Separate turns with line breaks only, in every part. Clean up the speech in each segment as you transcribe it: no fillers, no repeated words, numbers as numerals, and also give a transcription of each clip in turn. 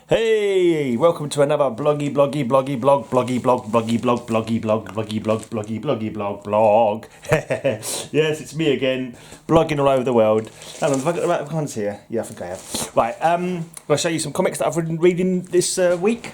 Hey, welcome to another bloggy blog. Yes, it's me again, blogging all over the world. Hang on, have I got the right ones here? Yeah, I think I have. Right, I'll show you some comics that I've been reading this week,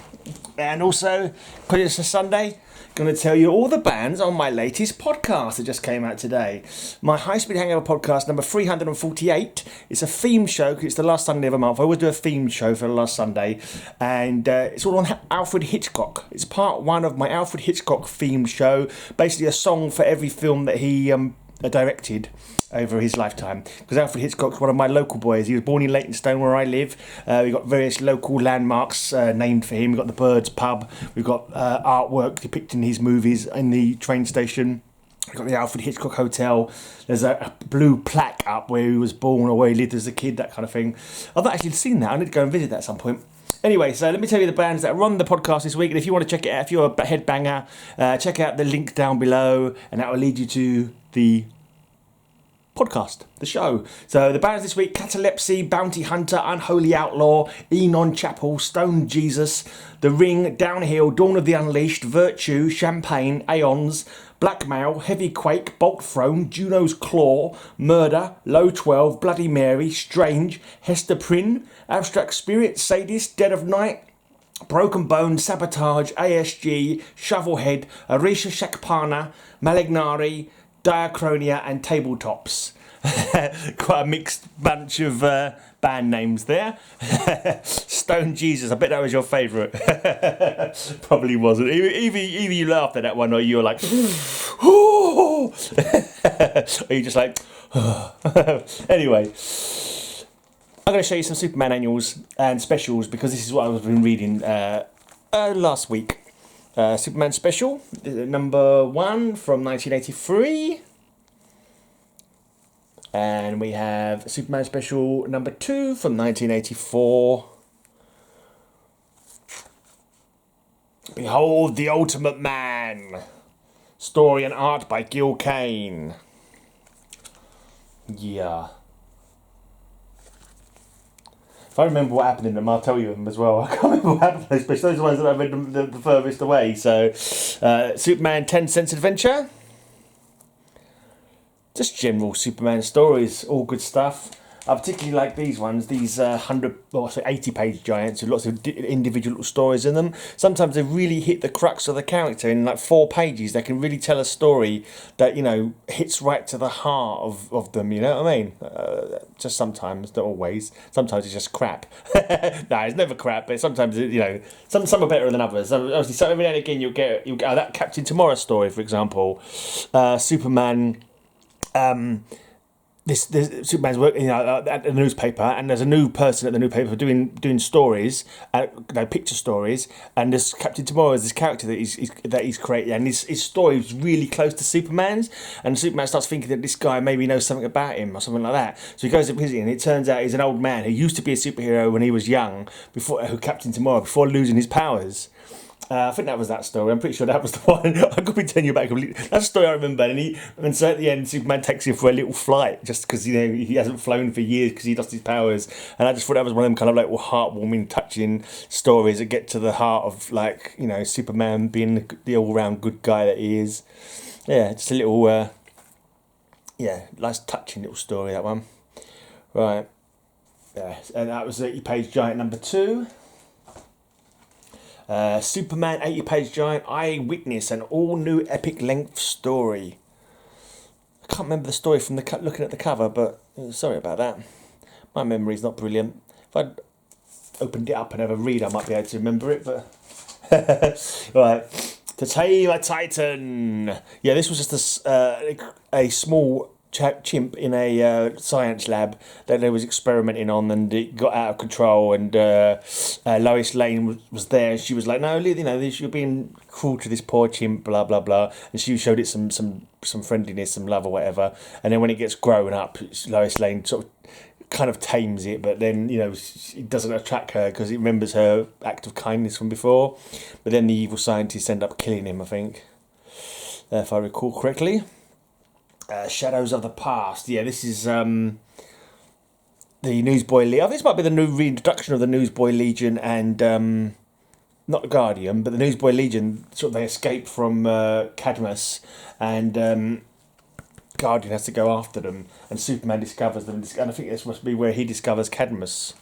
and also because it's a Sunday, going to tell you all the bands on my latest podcast that just came out today. My High Speed Hangover podcast number 348. It's a theme show because it's the last Sunday of a month. I always do a theme show for the last Sunday, and it's all on Alfred Hitchcock. It's part one of my Alfred Hitchcock themed show. Basically, a song for every film that he directed over his lifetime, because Alfred Hitchcock's one of my local boys. He was born in Leytonstone, where I live. We've got various local landmarks named for him. We've got the Birds pub. We've got artwork depicting his movies in the train station. We've got the Alfred Hitchcock Hotel. There's a blue plaque up where he was born or where he lived as a kid, that kind of thing. I've not actually seen that. I need to go and visit that at some point. Anyway, so let me tell you the bands that are on the podcast this week, and if you want to check it out, if you're a headbanger, check out the link down below, and that will lead you to the podcast, the show. So the bands this week: Catalepsy, Bounty Hunter, Unholy Outlaw, Enon Chapel, Stone Jesus, The Ring, Downhill, Dawn of the Unleashed, Virtue, Champagne, Aeons, Blackmail, Heavy Quake, Bolt Throne, Juno's Claw, Murder, Low 12, Bloody Mary, Strange, Hester Prynne, Abstract Spirit, Sadist, Dead of Night, Broken Bone, Sabotage, ASG, Shovelhead, Arisha Shakpana, Malignari, Diachronia and Tabletops. Quite a mixed bunch of band names there. Stone Jesus, I bet that was your favourite. Probably wasn't. Either you laughed at that one or you were like, or you just like, anyway. I'm going to show you some Superman annuals and specials because this is what I've been reading last week. Superman Special, number 1 from 1983. And we have Superman Special number 2 from 1984. Behold the Ultimate Man. Story and art by Gil Kane. Yeah. If I remember what happened in them, I'll tell you them as well. I can't remember what happened, especially those are the ones that I've read the furthest away. So, Superman 10 Cents Adventure. Just general Superman stories, all good stuff. I particularly like these ones, these 80-page giants with lots of individual little stories in them. Sometimes they really hit the crux of the character in like 4 pages. They can really tell a story that, you know, hits right to the heart of them, you know what I mean? Just sometimes, not always. Sometimes it's just crap. No, it's never crap, but sometimes, you know, some are better than others. Obviously, so every now and again you'll get that Captain Tomorrow story, for example. Superman... This Superman's working, you know, at the newspaper, and there's a new person at the newspaper doing stories, picture stories, and this Captain Tomorrow is this character that he's created, and his story is really close to Superman's, and Superman starts thinking that this guy maybe knows something about him or something like that. So he goes to visit, and it turns out he's an old man who used to be a superhero when he was young, who Captain Tomorrow, before losing his powers. I think that was that story. I'm pretty sure that was the one. I could be telling you about completely. That's the story I remember. And so at the end, Superman takes him for a little flight just because, you know, he hasn't flown for years because he lost his powers. And I just thought that was one of them kind of like heartwarming, touching stories that get to the heart of, like, you know, Superman being the all-round good guy that he is. Yeah, just a little, nice touching little story, that one. Right. Yeah, and that was 80-page giant number 2. Superman 80-page giant eyewitness, an all-new epic length story. I can't remember the story from looking at the cover, but sorry about that. My memory's not brilliant. If I'd opened it up and have a read, I might be able to remember it, but... Right. To Tame a Titan. Yeah, this was just a small chimp in a science lab that they was experimenting on, and it got out of control, and Lois Lane was there, and she was like, no, you know, you're being cruel to this poor chimp, blah blah blah, and she showed it some friendliness, some love or whatever, and then when it gets grown up, Lois Lane sort of kind of tames it, but then, you know, it doesn't attract her because it remembers her act of kindness from before, but then the evil scientists end up killing him, I think, if I recall correctly. Shadows of the Past. Yeah, this is the Newsboy Legion. I think this might be the new reintroduction of the Newsboy Legion and not the Guardian, but the Newsboy Legion. Sort of they escape from Cadmus, and Guardian has to go after them, and Superman discovers them. And I think this must be where he discovers Cadmus.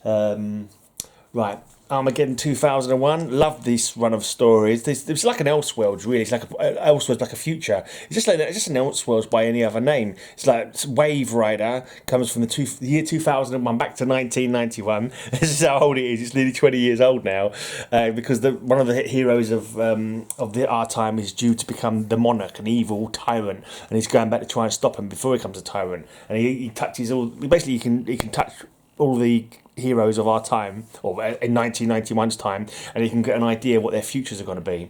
Right. Armageddon 2001. Love this run of stories. It's like an Elseworlds, really. It's like Elseworlds, like a future. It's just like it's just an Elseworlds by any other name. It's like Wave Rider comes from the year 2001 back to 1991. This is how old it is. It's nearly 20 years old now, because one of the heroes of our time is due to become the Monarch, an evil tyrant, and he's going back to try and stop him before he becomes a tyrant. And he touches all. Basically, he can touch all the heroes of our time, or in 1991's time, and you can get an idea of what their futures are going to be.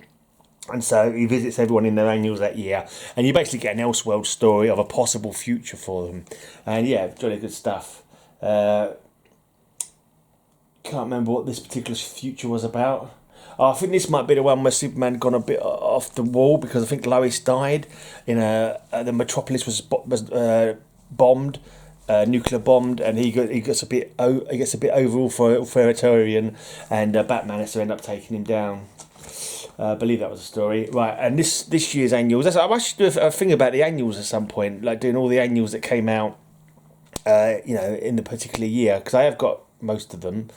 And so he visits everyone in their annuals that year, and you basically get an Elseworld story of a possible future for them. And yeah, jolly good stuff. Can't remember what this particular future was about. I think this might be the one where Superman gone a bit off the wall, because I think Lois died in the Metropolis was bombed. Nuclear bombed, and he gets a bit authoritarian, and Batman has to end up taking him down. I believe that was a story, right? And this year's annuals. I should do a thing about the annuals at some point, like doing all the annuals that came out, in the particular year, because I have got most of them.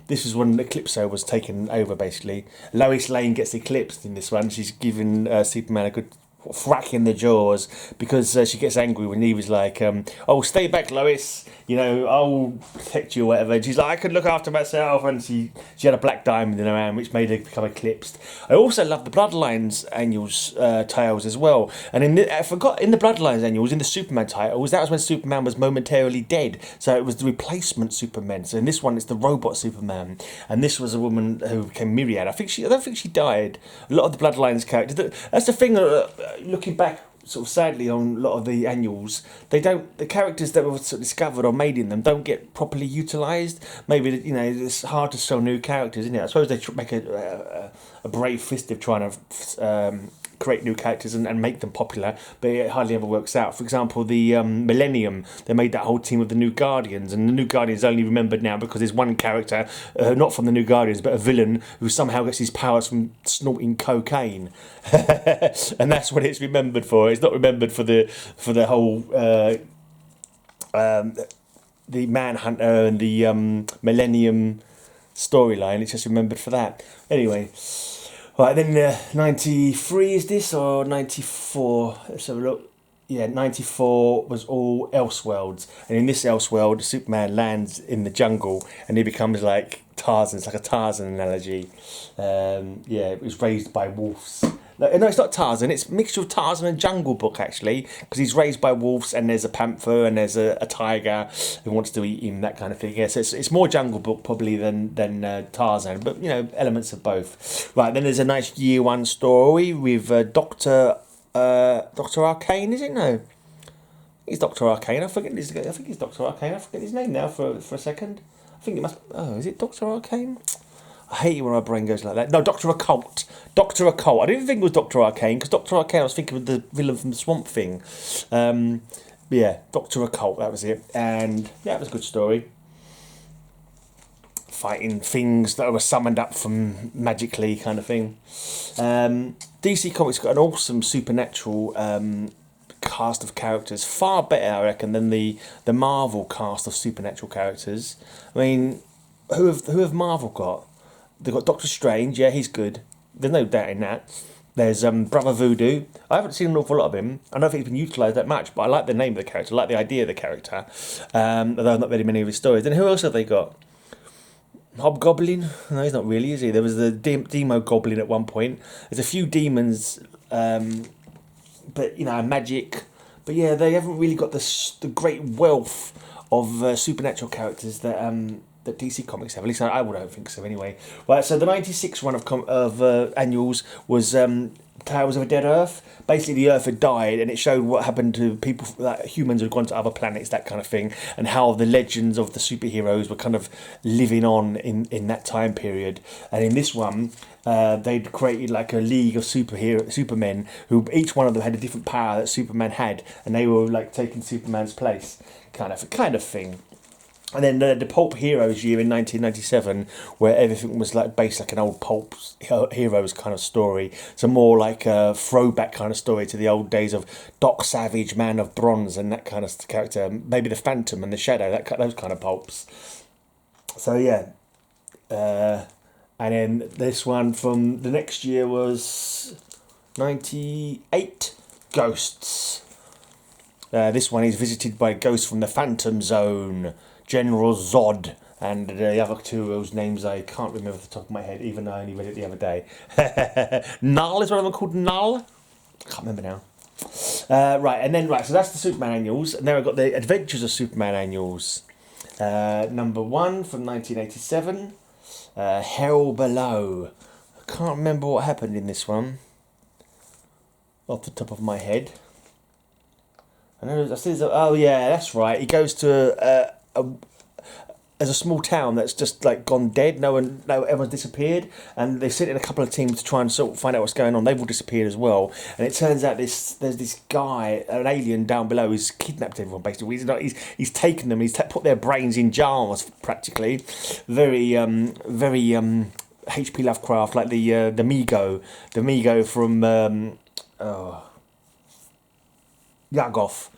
This is when Eclipso was taken over. Basically, Lois Lane gets eclipsed in this one. She's given Superman a good thwack in the jaws, because she gets angry when he was like, "Oh, stay back, Lois. I'll protect you," or whatever. And she's like, "I can look after myself," and she had a black diamond in her hand, which made her become eclipsed. I also love the Bloodlines annuals tales as well. And I forgot, in the Bloodlines annuals, in the Superman titles, that was when Superman was momentarily dead. So it was the replacement Superman. So in this one, it's the robot Superman, and this was a woman who became Myriad. I don't think she died. A lot of the Bloodlines characters. That's the thing. Looking back, sort of sadly, on a lot of the annuals, the characters that were sort of discovered or made in them don't get properly utilised. Maybe it's hard to sell new characters, isn't it? I suppose they make a brave fist of trying to create new characters and make them popular, but it hardly ever works out. For example, the Millennium, they made that whole team of the New Guardians, and the New Guardians are only remembered now because there's one character, not from the New Guardians, but a villain who somehow gets his powers from snorting cocaine, and that's what it's remembered for. It's not remembered for the whole the Manhunter and the Millennium storyline. It's just remembered for that. Anyway. Right, then 93 is this, or 94? Let's have a look. Yeah, 94 was all Elseworlds. And in this Elseworld, Superman lands in the jungle and he becomes like Tarzan. It's like a Tarzan analogy. It was raised by wolves. No, it's not Tarzan. It's a mixture of Tarzan and Jungle Book, actually, because he's raised by wolves, and there's a panther and there's a tiger who wants to eat him, that kind of thing. Yeah, so it's more Jungle Book probably than Tarzan, but elements of both. Right, then there's a nice year one story with Doctor Arcane. Is it? No, he's Doctor Arcane. I think he's Doctor Arcane. I forget his name now for a second. I think it must. Oh, is it Doctor Arcane? I hate it when my brain goes like that. No, Dr. Occult. Dr. Occult. I didn't think it was Dr. Arcane, because Dr. Arcane, I was thinking of the villain from the Swamp Thing. Dr. Occult, that was it. And yeah, it was a good story. Fighting things that were summoned up from magically, kind of thing. DC Comics got an awesome supernatural cast of characters. Far better, I reckon, than the Marvel cast of supernatural characters. I mean, who have Marvel got? They've got Doctor Strange, yeah, he's good. There's no doubt in that. There's Brother Voodoo. I haven't seen an awful lot of him. I don't think he's been utilised that much, but I like the name of the character, I like the idea of the character. Although not very many of his stories. Then who else have they got? Hobgoblin? No, he's not really, is he? There was the Demo Goblin at one point. There's a few demons, but magic. But yeah, they haven't really got the great wealth of supernatural characters that DC Comics have. At least I don't think so anyway. Right, so the 96 run of annuals was Tales of a Dead Earth. Basically, the Earth had died, and it showed what happened to people, like humans who had gone to other planets, that kind of thing, and how the legends of the superheroes were kind of living on in that time period. And in this one, they'd created like a league of supermen, who each one of them had a different power that Superman had, and they were like taking Superman's place, kind of thing. And then the Pulp Heroes year in 1997, where everything was like based like an old Pulp Heroes kind of story. So more like a throwback kind of story to the old days of Doc Savage, Man of Bronze, and that kind of character. Maybe the Phantom and the Shadow, those kind of pulps. So yeah. And then this one from the next year was 98, Ghosts. This one is visited by ghosts from the Phantom Zone, General Zod, and the other two whose names I can't remember off the top of my head, even though I only read it the other day. Null is one of them called Null? I can't remember now. So that's the Superman annuals, and then I've got the Adventures of Superman annuals. Number 1 from 1987, Hell Below. I can't remember what happened in this one off the top of my head. Oh yeah, that's right. He goes to there's a small town that's just like gone dead. Everyone's disappeared, and they sent in a couple of teams to try and sort of find out what's going on. They've all disappeared as well, and it turns out there's this guy, an alien down below, who's kidnapped everyone. Basically, he's taken them. He's put their brains in jars, practically. Very H.P. Lovecraft, like the Migo from Yagoth.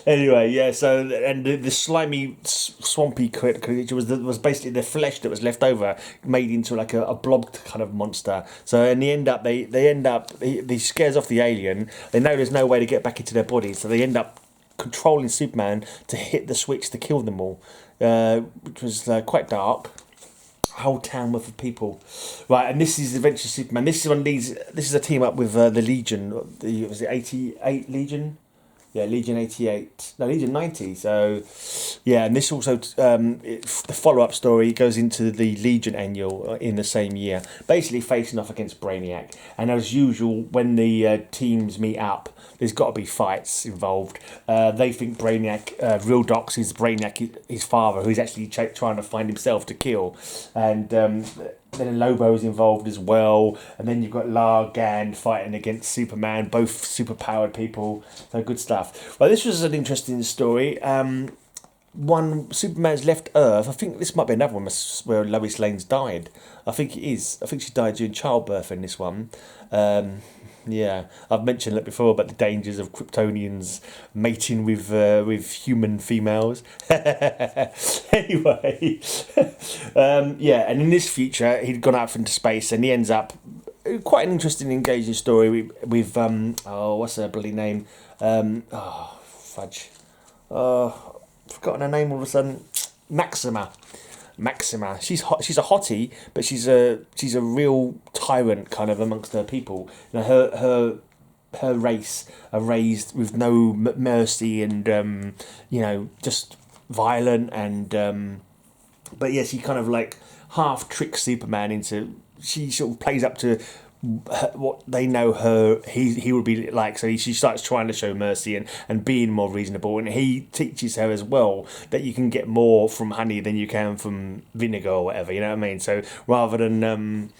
Anyway, yeah. So, and the slimy, swampy creature was basically the flesh that was left over, made into like a blob kind of monster. So, in the end up, he scares off the alien. They know there's no way to get back into their bodies, so they end up controlling Superman to hit the switch to kill them all, which was quite dark. Whole town worth of people, right? And this is Adventures of Superman. This is a team up with the Legion. Was it 88 Legion? Yeah, Legion 88. No, Legion 90. So, yeah, and this also, the follow-up story goes into the Legion annual in the same year, basically facing off against Brainiac. And as usual, when the teams meet up, there's got to be fights involved. They think Brainiac, Real Doc's is Brainiac, his father, who's actually trying to find himself to kill. And then Lobo's involved as well, and then you've got Largan fighting against Superman, both super-powered people, so good stuff. Well, this was an interesting story. One, Superman's left Earth. I think this might be another one where Lois Lane's died. I think it is. I think she died during childbirth in this one. Yeah, I've mentioned it before about the dangers of Kryptonians mating with human females. Anyway, yeah, and in this future, he'd gone out into space, and he ends up quite an interesting, engaging story with what's her bloody name? Fudge. Forgotten her name all of a sudden. Maxima. She's a hottie, but she's a real tyrant kind of amongst her people. You know, her race are raised with no mercy and just violent and but yeah, she kind of like half tricks Superman into. She sort of plays up to what they know he would be like, so she starts trying to show mercy and being more reasonable, and he teaches her as well that you can get more from honey than you can from vinegar or whatever, you know what I mean? So rather than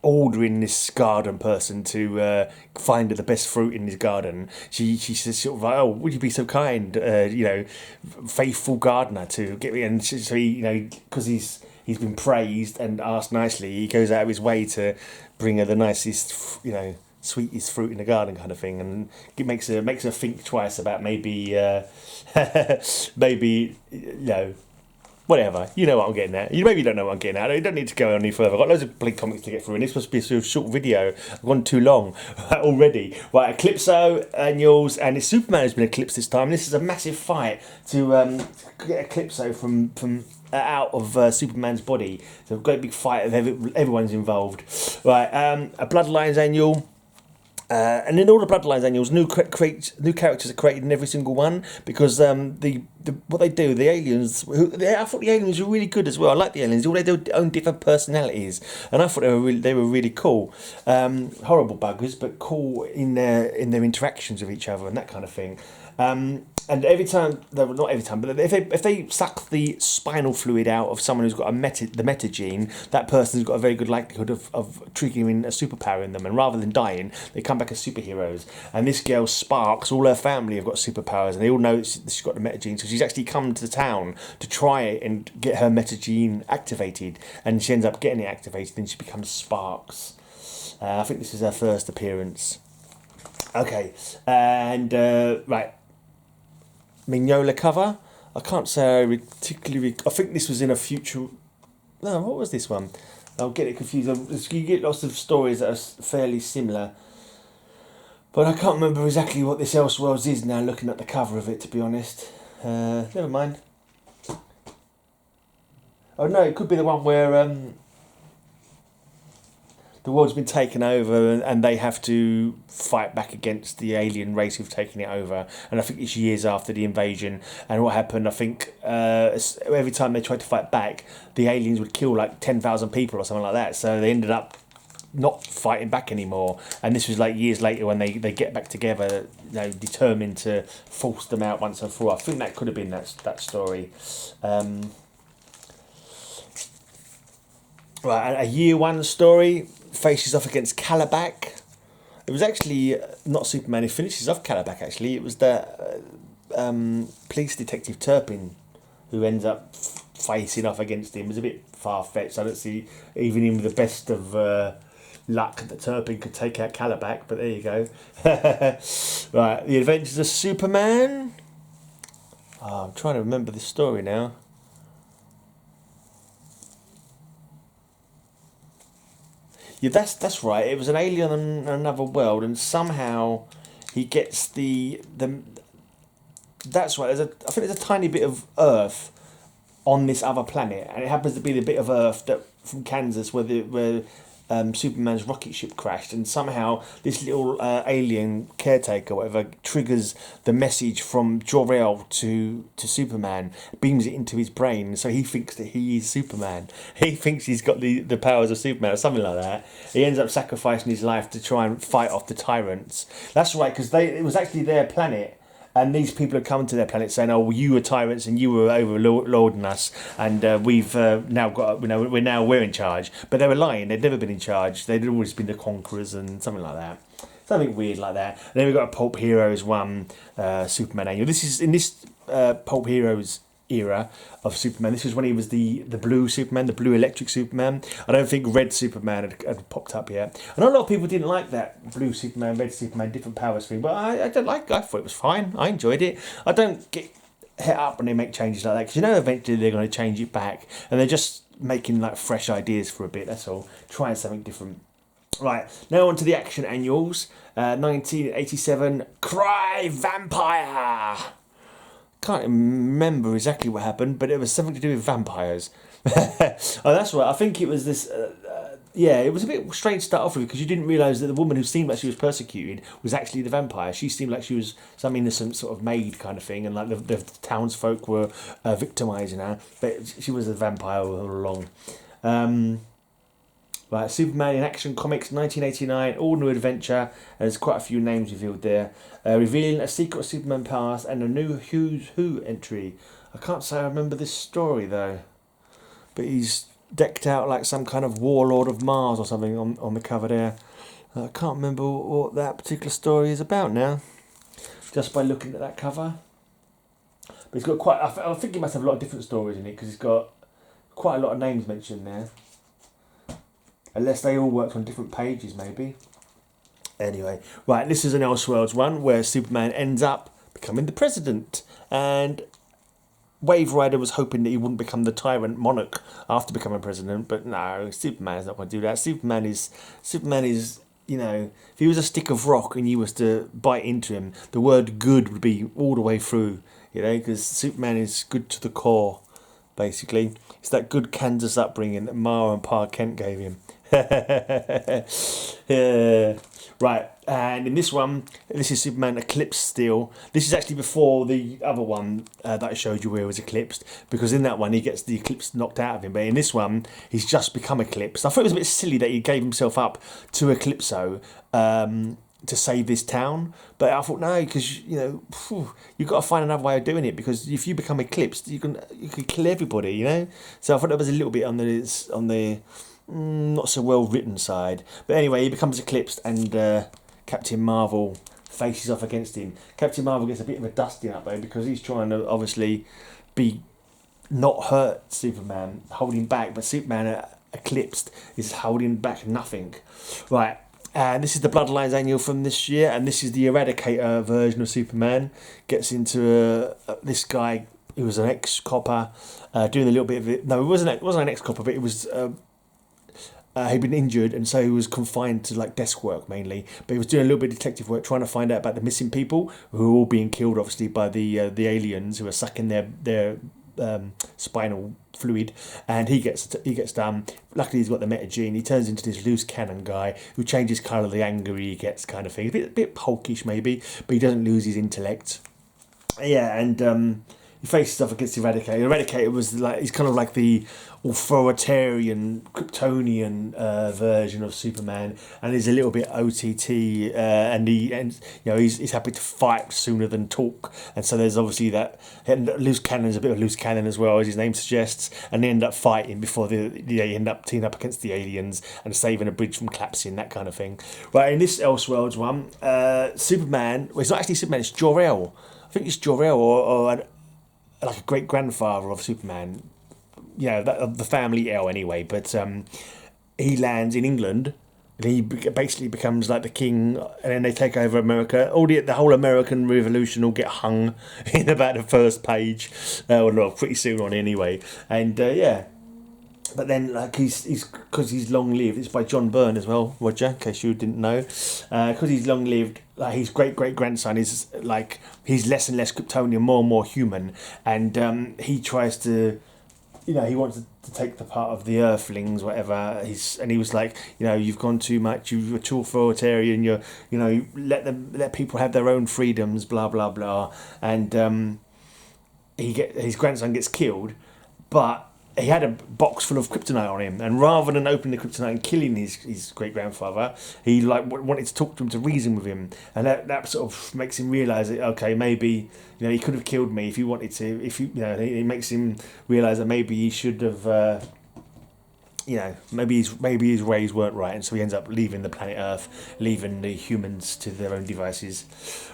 ordering this garden person to find the best fruit in his garden, she says sort of like, oh, would you be so kind, faithful gardener, to get me? And so he, because he's been praised and asked nicely, he goes out of his way to bring her the nicest, sweetest fruit in the garden kind of thing, and it makes her think twice about maybe whatever. You know what I'm getting at. You maybe don't know what I'm getting at. You don't need to go any further. I've got loads of big comics to get through, and this must be a sort of short video. I've gone too long already. Right, Eclipso annuals, and Superman has been eclipsed this time. This is a massive fight to get Eclipso from out of Superman's body. So a great big fight of everyone's involved. Right, a Bloodlines annual. And in all the Bloodlines annuals, new characters are created in every single one because what they do, the aliens. I thought the aliens were really good as well. I like the aliens. All they do own different personalities, and I thought they were really cool. Horrible buggers, but cool in their interactions with each other and that kind of thing. And every time, not every time, but if they suck the spinal fluid out of someone who's got the meta gene, that person's got a very good likelihood of triggering a superpower in them. And rather than dying, they come back as superheroes. And this girl Sparks, all her family have got superpowers, and they all know she's got the meta gene. So she's actually come to the town to try and get her meta gene activated, and she ends up getting it activated, and she becomes Sparks. I think this is her first appearance. Okay, and right. Mignola cover. I can't say I particularly. I think this was in a future. No, what was this one? I'll get it confused. You get lots of stories that are fairly similar, but I can't remember exactly what this Elseworlds is now. Looking at the cover of it, to be honest. Never mind. Oh no, it could be the one where the world's been taken over and they have to fight back against the alien race who've taken it over. And I think it's years after the invasion. And what happened, I think, every time they tried to fight back, the aliens would kill like 10,000 people or something like that. So they ended up not fighting back anymore. And this was like years later when they get back together, determined to force them out once and for all. I think that could have been that story. Right, a year one story faces off against Kal-El. It was actually not Superman who finishes off Kal-El, actually. It was the police detective Turpin who ends up facing off against him. It was a bit far-fetched. I don't see, even in the best of luck, that Turpin could take out Kal-El, but there you go. Right, The Adventures of Superman. Oh, I'm trying to remember this story now. Yeah, that's right. It was an alien on another world, and somehow he gets the. That's right. I think there's a tiny bit of Earth on this other planet, and it happens to be the bit of Earth that from Kansas where Superman's rocket ship crashed, and somehow this little alien caretaker, whatever, triggers the message from Jor-El to Superman, beams it into his brain, so he thinks that he is Superman. He thinks he's got the powers of Superman or something like that. He ends up sacrificing his life to try and fight off the tyrants. That's right, because it was actually their planet. And these people have come to their planet saying, "Oh, well, you were tyrants and you were overlording us, and we've now got, we're in charge." But they were lying; they'd never been in charge. They'd always been the conquerors and something like that, something weird like that. And then we've got a Pulp Heroes one, Superman annual. This is in this Pulp Heroes era of Superman. This was when he was the blue Superman, the blue electric Superman. I don't think red Superman had popped up yet. I know a lot of people didn't like that blue Superman, red Superman, different powers thing, but I thought it was fine. I enjoyed it. I don't get hit up when they make changes like that, because eventually they're going to change it back, and they're just making like fresh ideas for a bit, that's all. Trying something different. Right, now on to the action annuals. 1987, Cry Vampire! Can't remember exactly what happened, but it was something to do with vampires. Oh, that's right. I think it was this. It was a bit strange to start off with, because you didn't realise that the woman who seemed like she was persecuted was actually the vampire. She seemed like she was some innocent sort of maid kind of thing, and like the townsfolk were victimising her, but she was a vampire all along. Right, Superman in Action Comics 1989, all new adventure, and there's quite a few names revealed there. Revealing a secret of Superman past and a new Who's Who entry. I can't say I remember this story though, but he's decked out like some kind of warlord of Mars or something on the cover there. I can't remember what that particular story is about now, just by looking at that cover. But it's got quite, I think he must have a lot of different stories in it, because it's got quite a lot of names mentioned there. Unless they all worked on different pages, maybe. Anyway, right, this is an Elseworlds one where Superman ends up becoming the president. And Wave Rider was hoping that he wouldn't become the tyrant monarch after becoming president, but no, Superman's not going to do that. Superman is, if he was a stick of rock and you was to bite into him, the word good would be all the way through, because Superman is good to the core, basically. It's that good Kansas upbringing that Ma and Pa Kent gave him. Yeah. Right, And in this one, this is Superman eclipsed still. This is actually before the other one that I showed you where he was eclipsed, because in that one he gets the eclipse knocked out of him. But in this one, he's just become eclipsed. I thought it was a bit silly that he gave himself up to Eclipso to save this town. But I thought, no, because, you've got to find another way of doing it, because if you become eclipsed, you can kill everybody, So I thought that was a little bit on the not so well written side. But anyway, he becomes eclipsed, and Captain Marvel faces off against him. Captain Marvel gets a bit of a dusting up though, because he's trying to obviously be not hurt Superman, holding back, but Superman eclipsed is holding back nothing. Right, and this is the Bloodlines annual from this year, and this is the Eradicator version of Superman. Gets into this guy who was an ex-copper, doing a little bit of it. No, it wasn't an ex-copper, but it was. He'd been injured, and so he was confined to like desk work mainly. But he was doing a little bit of detective work, trying to find out about the missing people who are all being killed, obviously by the aliens who are sucking their spinal fluid. And he gets done. Luckily, he's got the metagene. He turns into this loose cannon guy who changes colour the angrier he gets, kind of thing. A bit hulkish maybe, but he doesn't lose his intellect. Yeah, and he faces off against Eradicator. Eradicator was like, he's kind of like the authoritarian Kryptonian version of Superman, and he's a little bit OTT, and he's happy to fight sooner than talk. And so there's obviously that loose cannon is a bit of loose cannon as well, as his name suggests, and they end up fighting before they end up teaming up against the aliens and saving a bridge from collapsing, that kind of thing. Right, in this Elseworlds one, Superman, well, it's not actually Superman, it's Jor-El. I think it's Jor-El or like a great grandfather of Superman, of the family El anyway. But he lands in England, and he basically becomes like the king, and then they take over America. The whole American Revolution will get hung in about the first page, or no, pretty soon on anyway. And but then like he's because he's long lived. It's by John Byrne as well, Roger, in case you didn't know. Because he's long lived, like his great grandson is like he's less and less Kryptonian, more and more human, and he tries to, he wants to take the part of the Earthlings, whatever. He was like, you've gone too much. You're too authoritarian. You let people have their own freedoms, blah blah blah. And his grandson gets killed, but he had a box full of kryptonite on him, and rather than opening the kryptonite and killing his great grandfather, he like wanted to talk to him, to reason with him, and that sort of makes him realise that okay, maybe he could have killed me if he wanted to. If it makes him realise that maybe he should have. Maybe his ways weren't right, and so he ends up leaving the planet Earth, leaving the humans to their own devices.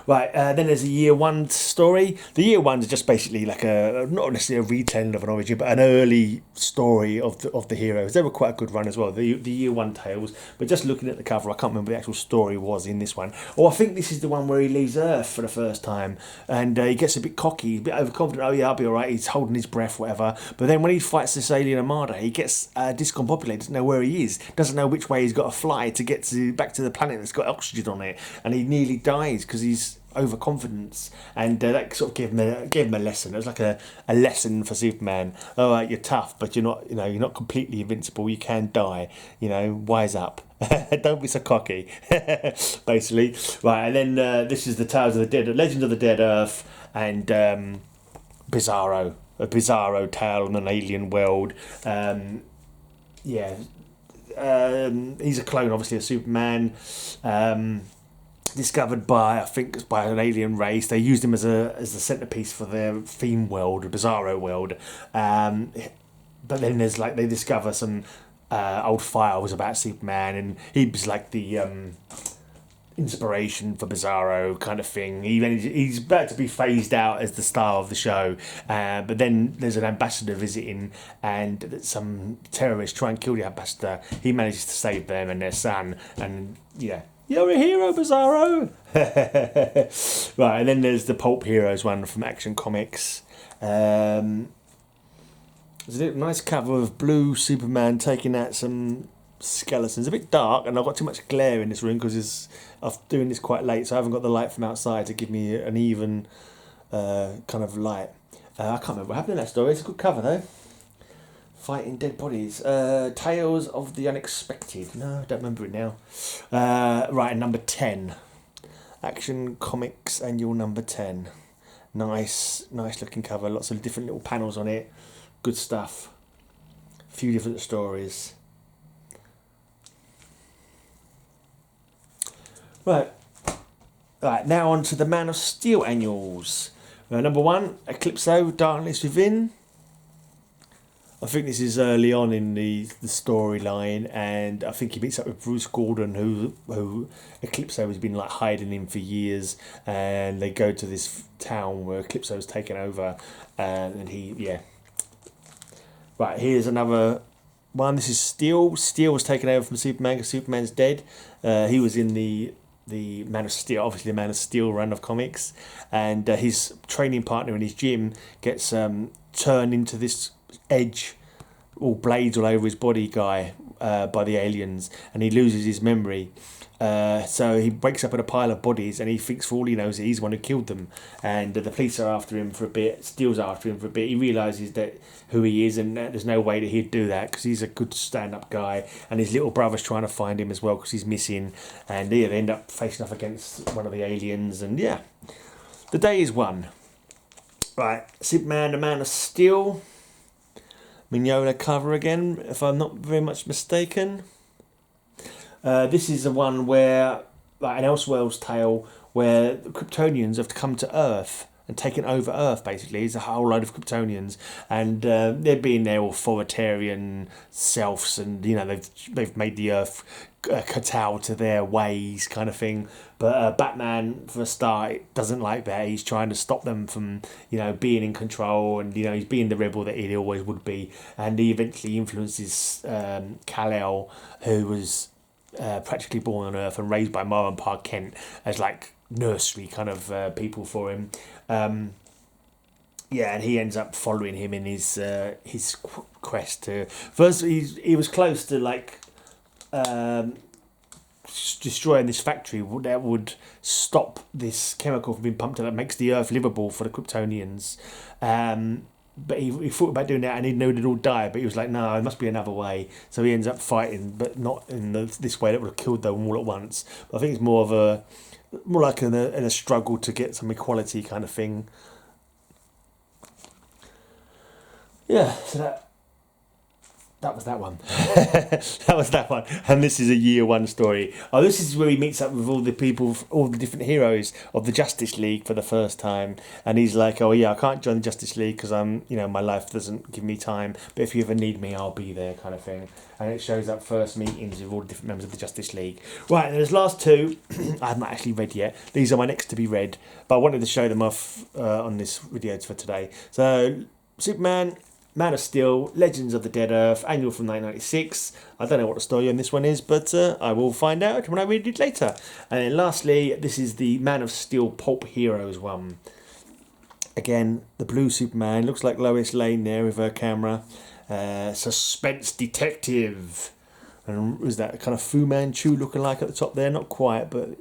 Right, then there's a Year One story. The Year One is just basically like not necessarily a retelling of an origin, but an early story of the heroes. They were quite a good run as well, the Year One tales. But just looking at the cover, I can't remember what the actual story was in this one. Or I think this is the one where he leaves Earth for the first time, and he gets a bit cocky, a bit overconfident. Oh yeah, I'll be all right. He's holding his breath, whatever. But then when he fights this alien armada, he gets discombobulated, doesn't know where he is, doesn't know which way he's got to fly to get back to the planet that's got oxygen on it, and he nearly dies because he's overconfidence, and that sort of gave him a lesson. It was like a lesson for Superman. All right, you're tough, but you're not completely invincible. You can die. Wise up. Don't be so cocky. Basically, right. And then this is the Tales of the Dead, Legends of the Dead Earth, and Bizarro, a Bizarro tale in an alien world. He's a clone, obviously, of Superman. Discovered by an alien race. They used him as the centerpiece for their theme world, the Bizarro world. But then there's they discover some old files about Superman, and he was like the inspiration for Bizarro kind of thing. He's about to be phased out as the star of the show, but then there's an ambassador visiting, and some terrorists try and kill the ambassador. He manages to save them and their son, and you're a hero, Bizarro. Right, and then there's the Pulp Heroes one from Action Comics. There's a nice cover of blue Superman taking out some skeletons. A bit dark, and I've got too much glare in this room because I'm doing this quite late, so I haven't got the light from outside to give me an even kind of light. I can't remember what happened in that story. It's a good cover though. Fighting dead bodies. Tales of the Unexpected. No, I don't remember it now. Right, number 10. Action Comics Annual number 10. Nice looking cover. Lots of different little panels on it. Good stuff. A few different stories. Right, now on to the Man of Steel annuals. Number 1, Eclipso, Darkness Within. I think this is early on in the storyline, and I think he meets up with Bruce Gordon, who Eclipso has been like hiding him for years, and they go to this town where Eclipso's taken over, and Right, here's another one. This is Steel. Steel was taken over from Superman because Superman's dead. He was in the Man of Steel, obviously the Man of Steel run of comics, and his training partner in his gym gets turned into this edge, all blades all over his body guy by the aliens, and he loses his memory. So he wakes up in a pile of bodies, and he thinks for all he knows that he's the one who killed them. And the police are after him for a bit, Steele's after him for a bit. He realises that who he is, and there's no way that he'd do that because he's a good stand-up guy. And his little brother's trying to find him as well because he's missing. And they end up facing off against one of the aliens. And yeah, the day is won. Right, Superman, the Man of Steel. Mignola cover again, if I'm not very much mistaken. This is the one where, like an Elseworlds tale, where the Kryptonians have come to Earth and taken over Earth, basically. It's a whole load of Kryptonians, and they're being their authoritarian selves, and they've made the Earth kowtow to their ways, kind of thing. But Batman, for a start, doesn't like that. He's trying to stop them from, being in control, and he's being the rebel that he always would be. And he eventually influences Kal-El, who was practically born on Earth and raised by Ma and Pa Kent as like nursery kind of people for him. And he ends up following him in his quest to. First, he was close to destroying this factory that would stop this chemical from being pumped out that makes the Earth livable for the Kryptonians. But he thought about doing that, and he knew they'd all die, but he was like, no, there must be another way. So he ends up fighting, but not in this way that would have killed them all at once. But I think it's more like in a struggle to get some equality kind of thing. Yeah, so that was that one. That was that one. And this is a year one story. Oh, this is where he meets up with all the people, all the different heroes of the Justice League for the first time. And he's like, oh yeah, I can't join the Justice League because my life doesn't give me time. But if you ever need me, I'll be there, kind of thing. And it shows up first meetings with all the different members of the Justice League. Right, and there's last two I haven't actually read yet. These are my next to be read. But I wanted to show them off on this video for today. So, Superman, Man of Steel, Legends of the Dead Earth, annual from 1996. I don't know what the story on this one is, but I will find out when I read it later. And then lastly, this is the Man of Steel Pulp Heroes one. Again, the blue Superman. Looks like Lois Lane there with her camera. Suspense detective. And was that kind of Fu Manchu looking like at the top there? Not quite, but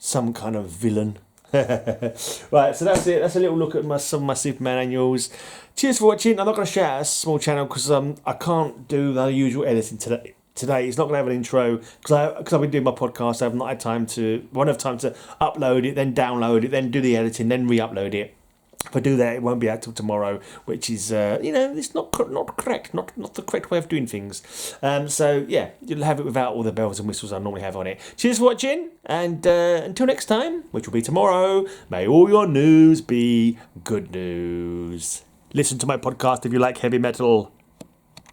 some kind of villain. Right, so that's it. That's a little look at some of my Superman annuals. Cheers for watching. I'm not going to share a small channel because I can't do the usual editing today. It's not going to have an intro because I've been doing my podcast. I have not had time to. Won't have time to upload it, then download it, then do the editing, then re-upload it. If I do that, it won't be out till tomorrow, which is it's not correct, not the correct way of doing things. So yeah, you'll have it without all the bells and whistles I normally have on it. Cheers for watching, and until next time, which will be tomorrow, may all your news be good news. Listen to my podcast if you like heavy metal.